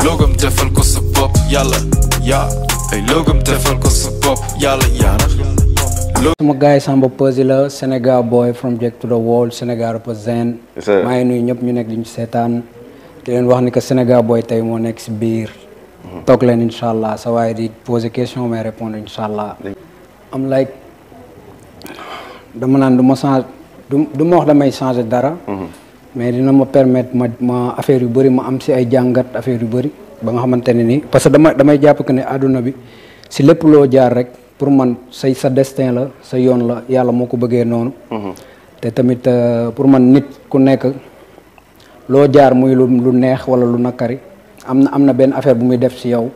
logam defal ko sa bopp yàlla yaa ay logam defal ko sa bopp yàlla yaana. Sama gars yi Samba Peuzzi la Sénégal boy from Jack to the world Sénégal represent. maa ngi nuyu ñëpp ñu nekk di ñu seetaan di leen wax ni que Sénégal boy tey moo nekk si biir. toog leen incha allah sa waaye di poser question may répondre incha allah. am like dama naan du ma change du ma wax damay changer dara. mais dina ma permettre ma affaire yu bëri ma am si ay jàngat affaire yu bëri ba nga xamante ne nii parce que damay jàpp que ne àdduna bi si lépp loo jaar rek pour man sa destin la sa yoon la yàlla moo ko bëggee noonu. te tamit pour man nit ku nekk loo jaar muy lu neex wala lu nakari am na benn affaire bu muy def si yow.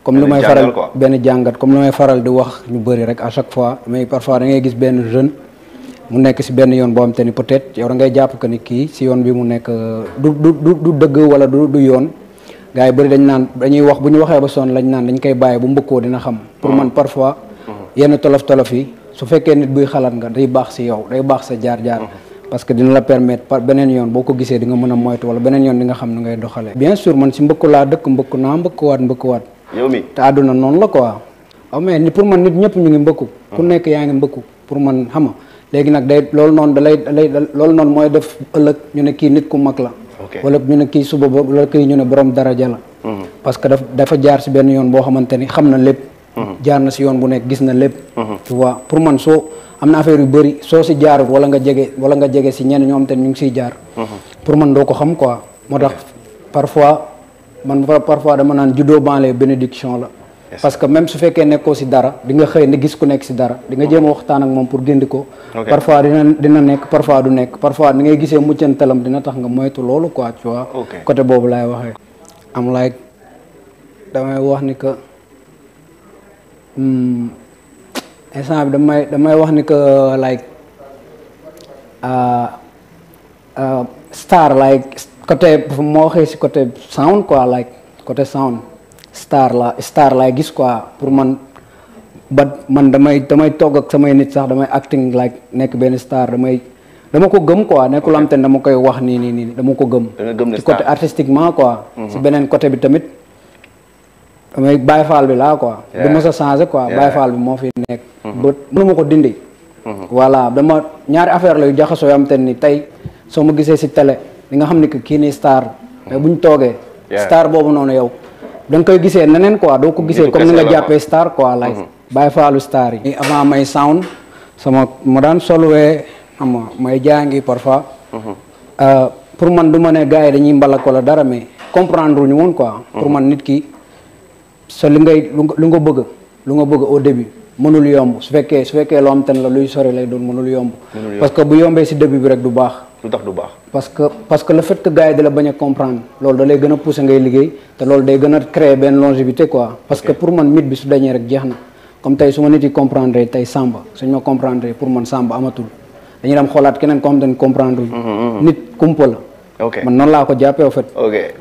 comme lu may faral benn jàngat comme lu may faral di wax ñu bëri rek à chaque fois mais parfois da ngay gis benn jeune. mu nekk si benn yoon boo xam te ni peut-être yow da ngay jàpp que ni kii si yoon bi mu nekk du dëgg wala du yoon gars yi bëri dañ naan dañuy wax bu ñu waxee ba sonn lañ naan dañ koy bàyyi bu mbëkkoo dina xam. pour man parfois yenn tolof yi su fekkee nit buy xalaat nga day baax si yow day baax sa jaar-jaar. parce que dina la permettre par beneen yoon boo ko gisee di nga mën a moytu wala beneen yoon di nga xam ni ngay doxalee. bien sûr man si mbëkku laa dëkk mbëkku naa mbëkkuwaat. yow mi te àdduna noonu la quoi. waaw mais ni pour man nit ñëpp ñu ngi mbëkku. ku nekk yaa ngi mbëkku pour man xam nga léegi nag day loolu noonu loolu noonu mooy def ëllëg ñu ne kii nit ku mag la. wala ñu ne kii suba wala kii ñu ne borom daraja la. parce que dafa jaar si benn yoon boo xamante ni xam na lépp. jaar na si yoon bu nekk gis na lépp. tu vois pour man soo am na affaire yu bëri soo si jaarut wala nga jege si ñenn ñoo xamante ni ñu ngi siy jaar. pour man doo ko xam quoi moo tax parfois dama naan juddoo banlieue bénédiction la. parce que même su fekkee nekkoo si dara di nga xëy ne gis ku nekk si dara di nga jéem a waxtaan ak moom pour génn ko. parfois dina nekk parfois du nekk parfois ni ngay gisee muccantalam dina tax nga moytu loolu quoi tu vois. côté boobu laay waxee. am like damay wax ni que instant bi damay wax ni que like star like côté moo waxee si côté sound quoi like côté sound. star laay gis quoi pour man damay togg ak samay nit sax damay acting like nekk benn star dama ko gëm quoi nekkul am te dama koy wax nii dama ko gëm. ci côté artistiquement quoi. si beneen côté bi tamit damay Baye Fall bi laa quoi. du ma sa changé quoi Baye Fall bi moo fi nekk. ba mënuma ko dindi. voilà dama ñaari affaire la yu jaxasoo yoo am te ni tey soo ma gisee si télé di nga xam ni que kii nii star mais buñ toogee. star boobu noonu yow. da nga koy gisee neneen quoi doo ko gisee comme ni nga jàppee star quoi like Baye Fallu star yi. avant may sound ma daan solwee xam nga may jàngi parfois. pour man du ma ne gars yi dañuy mbalak wala dara mais comprendre ñu woon quoi. pour man nit ki sa lu nga bëgg au début mënul yomb su fekkee loo am ten la luy sori lay doon mënul yomb. parce que bu yombee si début bi rek du baax. lu tax du baax. parce que le fait que gars yi di la bañ a comprendre loolu da lay gën a pousser ngay liggéey te loolu day gën a créer benn longévité quoi. parce que pour man mythe bi su dañee rek jeex na comme tey su ma nit yi comprendre tey Samba suñ ma comprendre pour man Samba amatul dañuy dem xoolaat keneen ko xam te comprendre nit kumpa la. man noonu laa ko jàppee au fait.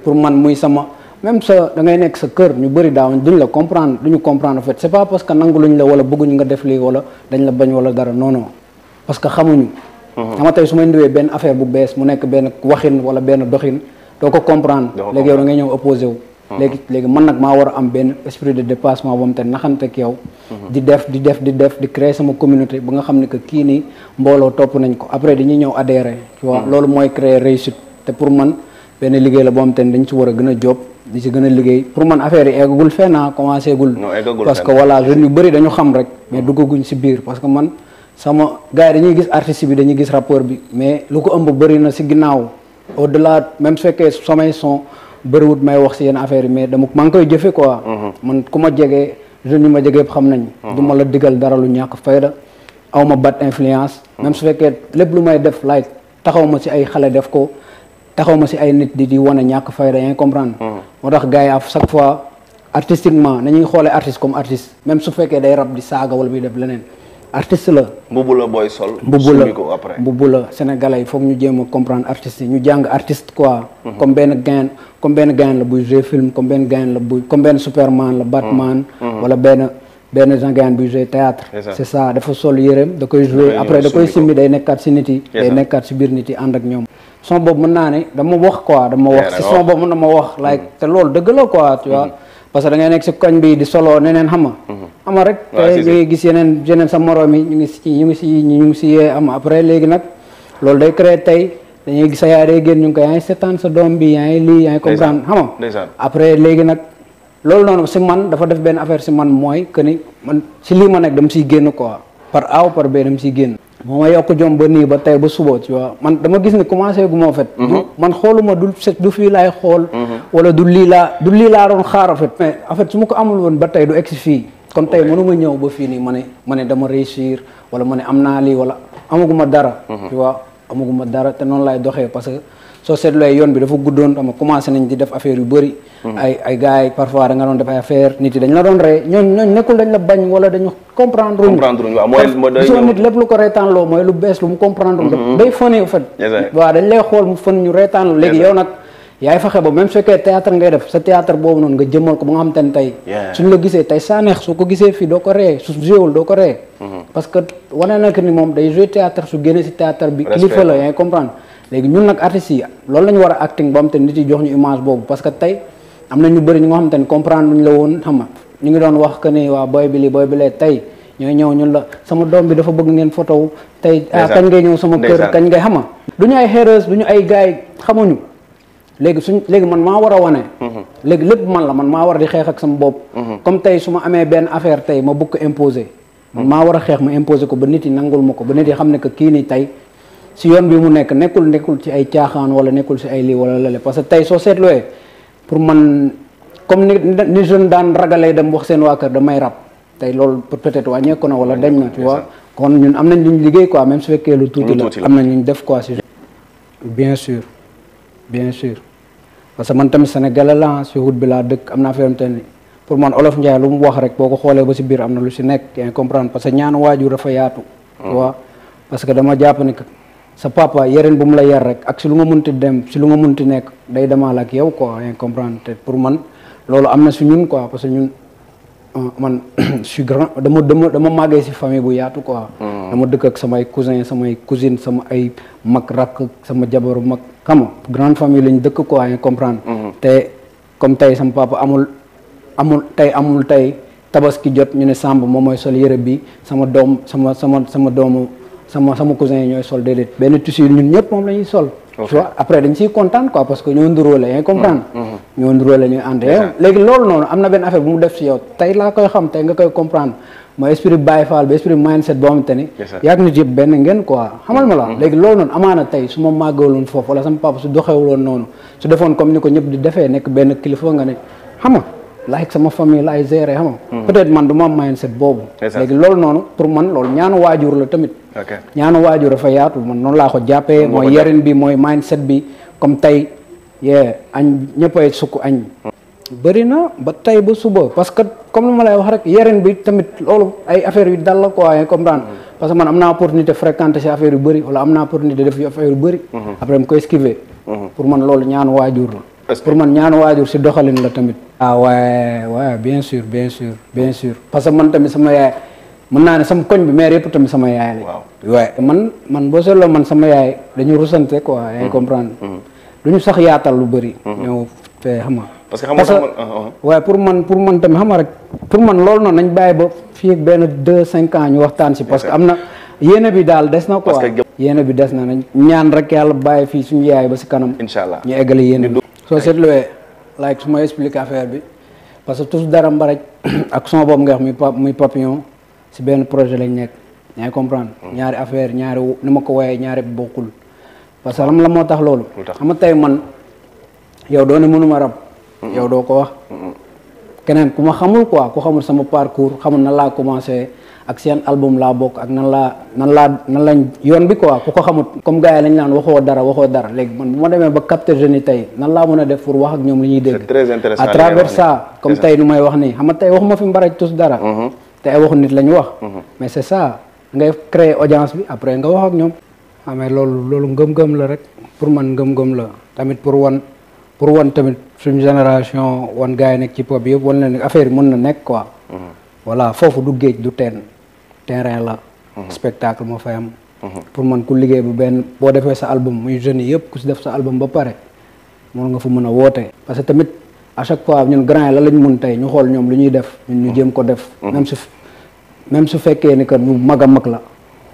pour man muy sama même sa da ngay nekk sa kër ñu bëri daaw duñ la comprendre duñu comprendre au fait c'est pas parce que nangu luñ la wala bëgguñu nga def lii wala dañ la bañ wala dara non parce que xamuñu. ama tey su ma indiwee benn affaire bu bees mu nekk benn waxin wala benn doxin doo ko comprendre léegi yow da ngay ñëw opposé wu léegi man nag maa war a am benn esprit de dépassement boobu te naxante ak yow di def di créer sama communauté ba nga xam ne que kii nii mbooloo topp nañ ko après dañuy ñëw adhéré tu vois loolu mooy créer réussite te pour man benn liggéey la boo xam te dañ ci war a gën a job di ci gën a liggéey pour man affaire yi eggagul fenn commencé gul parce que voilà jeunes yu bëri dañu xam rek mais duggaguñ si biir parce que man sama gars yi dañuy gis artiste bi dañuy gis rappeur bi mais lu ko ëmb bëri na si ginnaaw au delà même su fekkee samay son bëriwut may wax si yenn affaire yi mais maa ngi koy jëfe quoi. man ku ma jegee jeunes yi ma jegee xam nañ. du ma la digal dara lu ñàkk fayda aw ma bad influence. même su fekkee lépp lu may def like taxaw ma si ay xale def ko taxaw ma si ay nit di wane ñàkk fayda yaa ngi comprendre. moo tax gars yi à chaque fois artistiquement nañuy xoolee artiste comme artiste même su fekkee day rap di saaga wala muy def leneen. artiste la. mbubu la booy sol. mbubu la sénégalais yi foog ñu jéem a comprendre artistes yi ñu jàng artiste quoi. comme benn gain la buy jouer film comme benn Superman la Batman. wala benn Jean Gain buy jouer théâtre. c'est ça dafa sol yéreem da koy jouer après da koy simmi day nekkaat si nit yi. day nekkaat si biir nit yi ànd ak ñoom. son boobu mën naa ne dama wax quoi dama wax si son boobu mën na ma wax like te loolu dëgg la quoi tu vois parce que da ngay nekk si koñ bi di solo neneen xama ama rek te ngay gis yeneen sa morom yi ñu ngi si yee am après léegi nag loolu day créer tey dañuy gis sa yaay day génn ñu ngi ko yaa ngi seetaan sa doom bi yaa ngi lii yaa ngi comprendre xama après léegi nag loolu noonu si man dafa def benn affaire si man mooy que ni man si lii ma nekk dama siy génn quoi par A ou par B dama siy génn moo ma yokk jom ba nii ba tey ba suba tu vois man dama gis ne commencé gu ma fet man xooluma du fii laay xool wala du lii laa doon xaar en fait mais en fait su ma ko amul woon ba tey du egsi fii kon tey mënuma ñëw ba fii nii ma ne dama réussir wala ma ne am naa lii wala amaguma dara tu vois amaguma dara te noonu laay doxee parce que soo seetlooy yoon bi dafa guddoon dama commencé nañ di def affaire yu bëri ay gars yi parfois da nga doon def ay affaire nit yi dañ la doon ree ñooñ nekkul dañ la bañ wala dañu comprendre waaw soo nit lépp lu ko reetaan loo mooy lu bees lu mu comprendre day foni en fait waaw dañ lay xool mu fën ñu reetaan loo léegi yow nag yaay fexe ba même su fekkee théâtre ngay def sa théâtre boobu noonu nga jëmmal ko ba nga xam te ne tey suñu la gisee tey Sanekh su ko gisee fii doo ko ree su jouéwul doo ko ree parce que wane na que ni moom day joué théâtre su génnee si théâtre bi kilifa la yaa ngi comprendre léegi ñun nag artistes yi loolu la ñu war a acting ba am te nit yi jox ñu image boobu parce que tey am na ñu bëri ñu nga xam te ne comprendre luñ la woon xam nga ñu ngi doon wax que ni waa boy bi li boy bi lee tey ñooy ñëw ñun la sama doom bi dafa bëgg ngeen photo wu tey kañ ngay ñëw sama kër kañ ngay xama du ñu ay héros du ñu ay gars yi xamuñu léegi man maa war a wane léegi lépp man la man maa war di xeex ak sama bopp comme tey su ma amee benn affaire tey ma bëgg ko imposer man maa war a xeex ma imposer ko ba nit yi nangul ma ko ba nit yi xam ne que kii ni tey si yoon bi mu nekk nekkul ci ay caaxaan wala nekkul si ay lii wala lale parce que tey soo seetlooyee pour man comme ni jeune daan ragalee dem wax seen waa kër damay rab tey loolu peut-être wàññeeku na wala dañ na tu vois kon ñun am nañ luñ liggéey quoi même su fekkee lu tuuti la am nañ luñ def quoi si bien sûr parce que man tamit Sénégalais la si wut bi laa dëkk am naa fi te ni pour man Olof Njaay lu mu wax rek boo ko xoolee ba si biir am na lu si nekk yaa ngi comprendre parce que ñaanu waajur dafa yaatu tu vois parce que dama jàpp ni que sa papa yareen bu mu la yar rek ak si lu nga munti dem si lu nga munti nekk day demaal ak yow quoi yaa ngi comprendre te pour man loolu am na si ñun quoi parce que ñun man je suis grand dama màggee si famille bu yaatu quoi dama dëkk ak samay cousin samay cousine sama ay mag rakk sama jabaru mag xam nga grande famille lañ dëkk quoi yaa ngi comprendre te comme tey sama papa amul tey tabaski jot ñu ne Samb moom mooy sol yëre bi sama doom sama doomu sama cousin yi ñooy sol déedéet benn tissu ñun ñëpp moom la ñuy sol tu vois après dañ siy kontaan quoi parce que ñoo nduróole yaa ngi comprendre ñoo nduróole ñuy ànd léegi loolu noonu am na benn affaire bu mu def si yow tey laa koy xam tey nga koy comprendre mooy esprit Baye Fall ba esprit mindset boo xamante ni yaag nit yëpp benn ngeen quoi xamal ma la léegi loolu noonu amaana tey su ma màggaloon foofu wala sama papa su doxewuloon noonu su defoon comme ni ko ñëpp di defee nekk benn kilifa nga ne xam nga like sama famille laay gérer xam nga peut-être man du ma am mindset boobu léegi loolu noonu pour man loolu ñaanu waajur la tamit ñaanu waajur dafa yaatu man noonu laa ko jàppee mooy yarin bi mooy mindset bi comme tey añ ñëppay sukk añ bëri na ba tey ba suba parce que comme lu ma lay wax rek yarin bi tamit loolu ay affaire yu dal la quoi yaa comprendre parce que man am naa opportunité fréquenter si affaire yu bëri wala am naa opportunité def yu affaire yu bëri après mu koy esquiver pour man loolu ñaanu waajur la pour man ñaanu waajur si doxalin la tamit waaye bien sûr parce que man tamit sama yaay mën naa ne sama koñ bi maire yëpp tamit sama yaay la waaye man boo seetloo man sama yaay dañu rusante quoi yaa ngi comprendre duñu sax yaatal lu bëri ñëw fee xam nga parce que waaye pour man tamit xam nga rek pour man loolu noonu nañ bàyyi ba fii ak benn 2-5 ans ñu waxtaan si parce que am na yéene bi daal des na quoi yéene bi des na nañ ñaan rek yàlla bàyyi fii suñu yaay ba si kanam inshallah ñu eggale yéene bi soo seetloo like su ma expliqué affaire bi parce que tous dara mbaraj ak son boobu nga wax muy papillon si benn projet lañ nekk yaa ngi comprendre ñaari affaire ñaari ni ma ko woyee ñaari bokkul parce que la moo tax loolu xam nga tey man yow doo ne mënuma rab yow doo ko wax keneen ku ma xamul quoi ku xamul sama parcours xamul nan laa commencé ak seen album laa bokk ak nan lañ yoon bi quoi ku ko xamul comme gars yi lañ naan waxoo dara léegi man bu ma demee ba capter jeunes yi tey nan laa mën a def pour wax ak ñoom li ñuy dégg c'est très intéressant à travers ça comme tey nu may wax nii xam nga tey waxuma fi mbaraj tous dara te ay waxu nit la ñu wax mais c'est ça ngay créer audience bi après nga wax ak ñoom mais loolu ngëm-ngëm la rek pour man ngëm-ngëm la tamit pour wan tamit suñu génération wan gars yi nekk ci pop yëpp wan leen affaire yi mën na nekk quoi voilà foofu du géej du terrain la spectacle moo fay am pour man ku liggéey bu benn boo defee sa album muy jeunes yi yëpp ku si def sa album ba pare moom nga fa mën a woote. parce que tamit à chaque fois ñun grand yi la lañ mun tey ñu xool ñoom lu ñuy def ñun ñu jéem ko def. même su fekkee ni que lu mag a mag la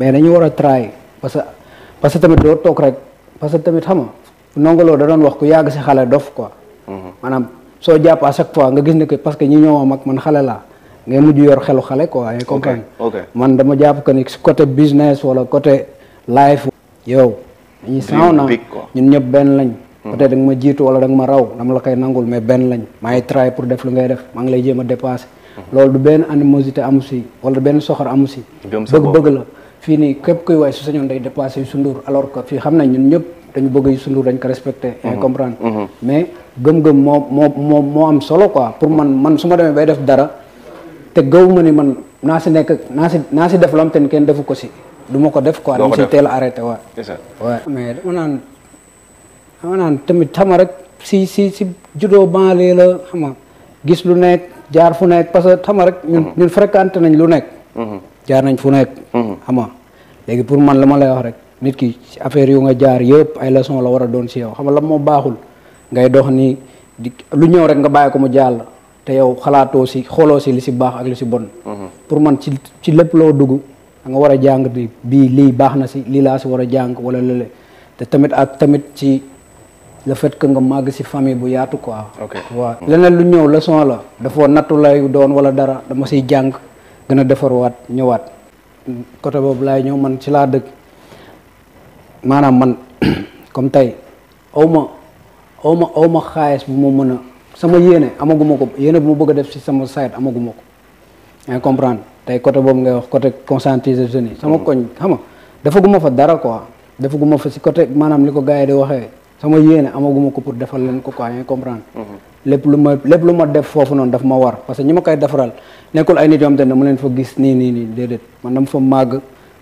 mais dañu war a try parce que tamit doo toog rek parce que tamit xam nga Ndongo Lo da doon wax ku yàgg si xale dof quoi. maanaam soo jàpp à chaque fois nga gis ne que parce que ñi ñoo mag man xale laa ngay mujj yor xelu xale quoi. yaa comprendre man dama jàpp que ni si côté business wala côté life. yow dañuy saaw na ñun ñëpp benn lañ. peut-être da nga ma jiitu wala da nga ma raw dama la koy nangul mais benn lañ maa ngi try pour def lu ngay def maa ngi lay jéem a dépasser. loolu du benn animosité amu si wala benn soxor amu si. bëgg la fii nii képp kuy waay su sañoon day dépasser Youssou Ndour alors que fii xam nañ ñun ñëpp dañu bëgg Youssou Ndour dañ ko respecté. yaa comprendre mais gëm-gëm moo am solo quoi pour man su ma demee bay def dara te gaw ma ni man naa si def loo xam te ni kenn defu ko si du ma ko def quoi dama si teel a arrêté waaw. mais dama naan tamit xama rek si juddoo banlieue la xama gis lu nekk jaar fu nekk parce que xama rek ñun fréquenté nañ lu nekk jaar nañ fu nekk xama léegi pour man la ma lay wax rek nit ki ci affaire yu nga jaar yëpp ay leçon la war a doon si yow xam nga la moo baaxul ngay dox ni di lu ñëw rek nga bàyyi ko mu jàll te yow xalaatoo si xooloo si li si baax ak li si bon pour man ci lépp loo dugg da nga war a jàng di bii lii baax na si lii laa si war a jàng wala lële te tamit ci le fait que nga màgg si famille bu yaatu quoi. waaw leneen lu ñëw leçon la dafa nattu lay doon wala dara dama siy jàng gën a defarwaat ñëwaat côté boobu laay ñëw man ci laa dëkk maanaam man comme tey aw ma xaalis bu ma mën a sama yéene amaguma ko yéene bu ma bëgg a def si sama site amaguma ko yaa comprendre tey côté boobu ngay wax côté conscientiser jeunes yi sama koñ xam nga defaguma fa dara quoi defaguma fa si côté maanaam li ko gars yi di waxee sama yéene amaguma ko pour defal leen ko quoi yaa comprendre lépp lu ma def foofu noonu daf ma war parce que ñi ma koy defaral nekkul ay nit yoo xam te ne mu leen fa gis nii déedéet man dama fa màgg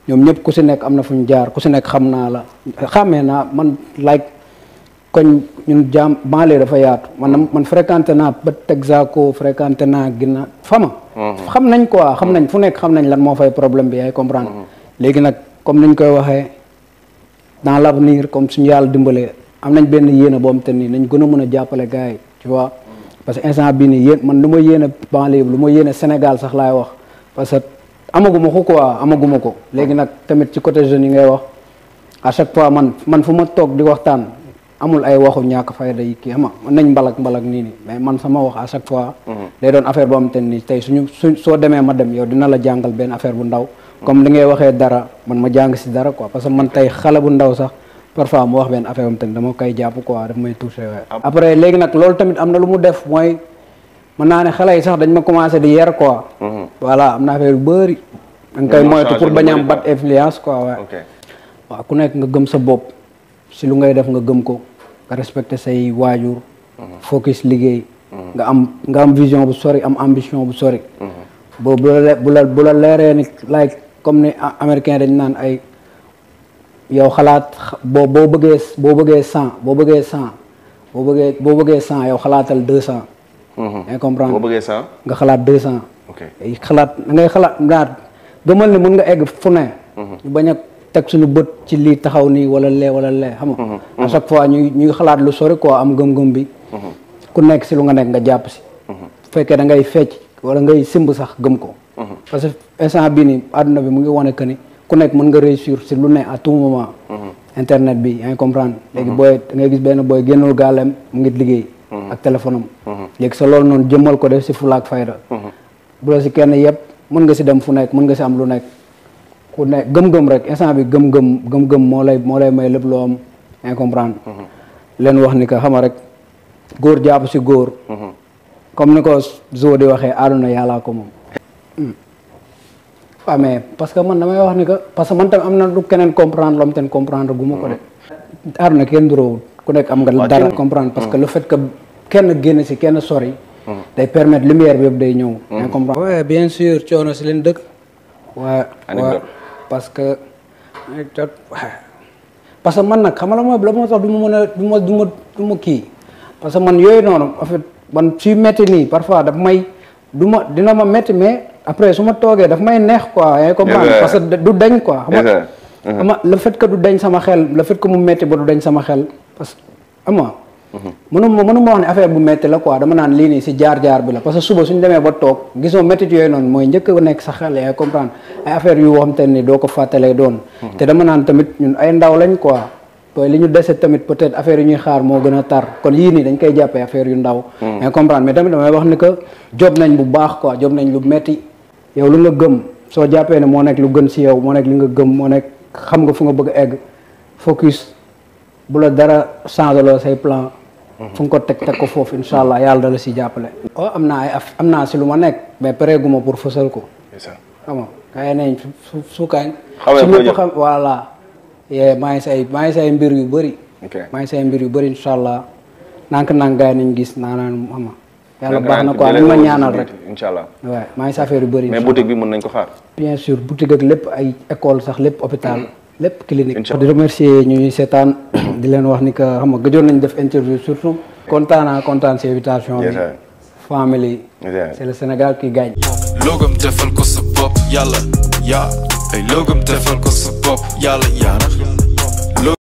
ñoom ñëpp ku si nekk am na fu ñu jaar ku si nekk xam naa la xàmmee naa man like koñ ñun jaam banlieue dafa yaatu man fréquenté naa ba Texaco fréquenté naa Guinaw fama xam nañ quoi xam nañ fu nekk xam nañ lan moo fay problème bi yaay comprendre léegi nag comme niñ koy waxee dans l'avenir comme suñu yàlla dimbalee am nañ benn yéene boo xam te nii nañ gën a mën a jàppale gars yi tu vois parce que instant bii nii man lu ma yéene banlieue lu ma yéene Sénégal sax laay wax parce que amaguma ko léegi nag tamit ci côté jeunes yi ngay wax à chaque fois man fu ma toog di waxtaan amul ay waxu ñàkk fayda yi kii xam nga nañ mbalak nii mais man sama wax à chaque fois day doon affaire boo xam te nii tey soo demee ma dem yow dina la jàngal benn affaire bu ndaw comme li ngay waxee dara man ma jàng si dara quoi parce que man tey xale bu ndaw sax parfois mu wax benn affaire am tamit dama koy jàpp quoi daf may touché waaye après léegi nag loolu tamit am na lu mu def mooy mën naa ne xale yi sax dañ ma commencé di yer quoi voilà am na affaire yu bëri da nga koy moytu pour bañ am bad influence quoi waaw ku nekk nga gëm sa bopp si lu ngay def nga gëm ko nga respecté say waajur focus liggéey nga am vision bu sori am ambition bu sori boobu bu la leeree ni like comme ni américain dañ naan ay yow xalaat boo bëggee 100 boo bëggee 100 yow xalaatal 200. yaa comprendre boo bëggee 100 nga xalaat 200. ok ngay xalaat ndaat gëmal ne mën nga egg fu ne. ñu bañ a teg suñu bët ci lii taxaw nii wala lee xam nga. à chaque fois ñuy xalaat lu sori quoi am gëm-gëm bi. ku nekk si lu nga nekk nga jàpp si. bu fekkee da ngay fecc wala ngay simb sax gëm ko. parce que instant bii nii àdduna bi mu ngi wane que ni. ku nekk mën nga réussir si lu ne à tout moment. internet bi yaa ngi comprendre. léegi booy da ngay gis benn booy génnul gàllem mu ngi liggéey. ak téléphone am. léegi sa loolu noonu jëmmal ko def si fulaak fayda. bu la si kenn yëpp mën nga si dem fu nekk mën nga si am lu nekk. ku nekk gëm-gëm rek instant bi gëm-gëm moo lay may lépp loo am yaa ngi comprendre. leen wax ni que xama rek góor jàpp si góor. comme ni ko Zo di waxee àdduna yàllaa ko moom. waaw mais parce que man damay wax ni que parce que man tamit am na lu keneen comprendre lom ten comprendre gu ma ko de àdduna kenn duróowul ku nekk am nga dara comprendre parce que le fait que kenn génn si kenn sori day permettre lumière bi yëpp day ñëw yaa comprendre ouais bien sûr coono si leen dëkk waa parce que man nag xam nga la moo tax du ma mën a du ma kii parce que man yooyu noonu en fait man suy métti nii parfois daf may dina ma métti mais après su ma toogee daf may neex quoi yaa ngi comprendre parce que du dañ quoi xam nga ama le fait que du dañ sama xel le fait que mu metti ba du dañ sama xel parce que ama mënuma wax ne affaire bu metti la quoi dama naan lii nii si jaar-jaar bi la parce que suba suñ demee ba toog gisoo métti yooyu noonu mooy njëkk a nekk sa xel yaa comprendre ay affaire yu xam te ni doo ko fàttalee doon te dama naan tamit ñun ay ndaw lañ quoi booy li ñu dese tamit peut-être affaire yu ñuy xaar moo gën a tar kon yii nii dañ koy jàppee affaire yu ndaw yaa comprendre mais tamit damay wax ni que job nañ bu baax quoi job nañ lu metti yow lu nga gëm soo jàppee ne moo nekk lu gën si yow moo nekk li nga gëm moo nekk xam nga fu nga bëgg a egg focus bu la dara changé loo say plan fu nga ko teg ko foofu incha allah yàlla da la si jàppale. oh am naa si lu ma nekk mais pareeguma pour fësal ko. xam nga kaay nañ su kaay. su ñëpp xam voilà. maa ngi say mbir yu bëri. maa ngi say mbir yu bëri incha allah nànk-nànk gars yi nañ gis naanaan xam nga. yàlla baax na quoi nañ ma ñaanal rek. incha allah waaw maa ngi sa affaire yu bëri. mais boutique bi mën nañ ko xaar. bien sûr boutique ak lépp ay école sax lépp hôpital. lépp clinique. di remercier ñuy seetaan di leen wax ni que xam nga gëjoon nañ def interview surtout kontaan si invitation bi family c'est le Sénégal qui gagne logam defal ko sa bopp yàlla yaa ay logam defal ko sa bopp yàlla yaa